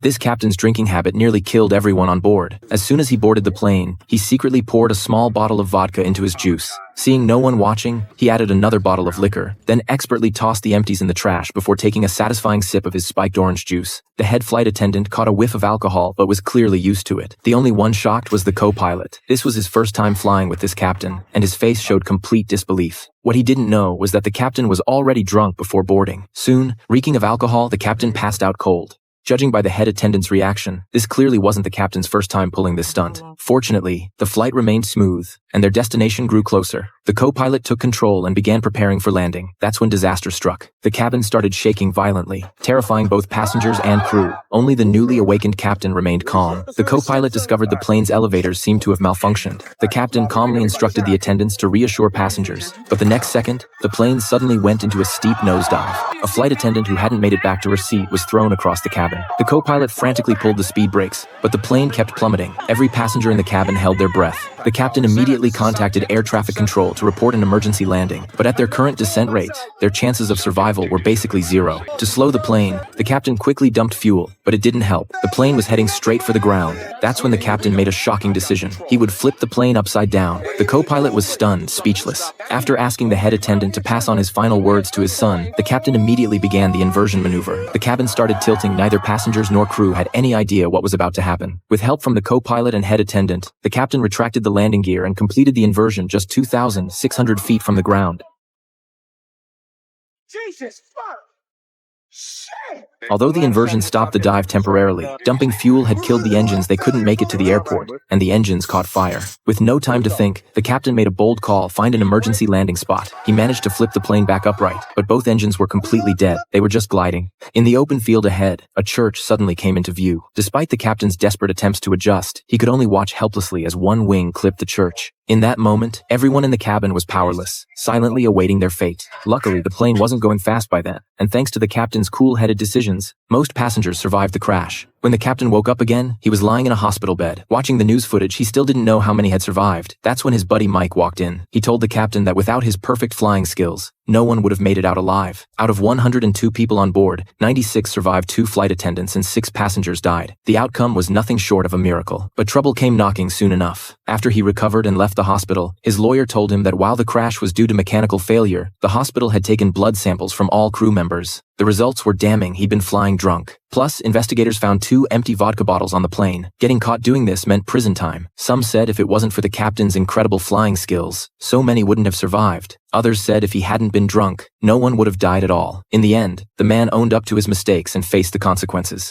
This captain's drinking habit nearly killed everyone on board. As soon as he boarded the plane, he secretly poured a small bottle of vodka into his juice. Seeing no one watching, he added another bottle of liquor, then expertly tossed the empties in the trash before taking a satisfying sip of his spiked orange juice. The head flight attendant caught a whiff of alcohol but was clearly used to it. The only one shocked was the co-pilot. This was his first time flying with this captain, and his face showed complete disbelief. What he didn't know was that the captain was already drunk before boarding. Soon, reeking of alcohol, the captain passed out cold. Judging by the head attendant's reaction, this clearly wasn't the captain's first time pulling this stunt. Fortunately, the flight remained smooth, and their destination grew closer. The co-pilot took control and began preparing for landing. That's when disaster struck. The cabin started shaking violently, terrifying both passengers and crew. Only the newly awakened captain remained calm. The co-pilot discovered the plane's elevators seemed to have malfunctioned. The captain calmly instructed the attendants to reassure passengers, but the next second, the plane suddenly went into a steep nosedive. A flight attendant who hadn't made it back to her seat was thrown across the cabin. The co-pilot frantically pulled the speed brakes, but the plane kept plummeting. Every passenger in the cabin held their breath. The captain immediately contacted air traffic control to report an emergency landing, but at their current descent rate, their chances of survival were basically zero. To slow the plane, the captain quickly dumped fuel, but it didn't help. The plane was heading straight for the ground. That's when the captain made a shocking decision. He would flip the plane upside down. The co-pilot was stunned, speechless. After asking the head attendant to pass on his final words to his son, the captain immediately began the inversion maneuver. The cabin started tilting. Neither passengers nor crew had any idea what was about to happen. With help from the co-pilot and head attendant, the captain retracted the landing gear and completed the inversion just 2,600 feet from the ground. Jesus fuck! Shit! Although the inversion stopped the dive temporarily, dumping fuel had killed the engines. They couldn't make it to the airport, and the engines caught fire. With no time to think, the captain made a bold call: find an emergency landing spot. He managed to flip the plane back upright, but both engines were completely dead. They were just gliding. In the open field ahead, a church suddenly came into view. Despite the captain's desperate attempts to adjust, he could only watch helplessly as one wing clipped the church. In that moment, everyone in the cabin was powerless, silently awaiting their fate. Luckily, the plane wasn't going fast by then, and thanks to the captain's cool-headed decisions, most passengers survived the crash. When the captain woke up again, he was lying in a hospital bed. Watching the news footage, he still didn't know how many had survived. That's when his buddy Mike walked in. He told the captain that without his perfect flying skills, no one would have made it out alive. Out of 102 people on board, 96 survived. 2 flight attendants and 6 passengers died. The outcome was nothing short of a miracle. But trouble came knocking soon enough. After he recovered and left the hospital, his lawyer told him that while the crash was due to mechanical failure, the hospital had taken blood samples from all crew members. The results were damning. He'd been flying drunk. Plus, investigators found 2 empty vodka bottles on the plane. Getting caught doing this meant prison time. Some said if it wasn't for the captain's incredible flying skills, so many wouldn't have survived. Others said if he hadn't been drunk, no one would have died at all. In the end, the man owned up to his mistakes and faced the consequences.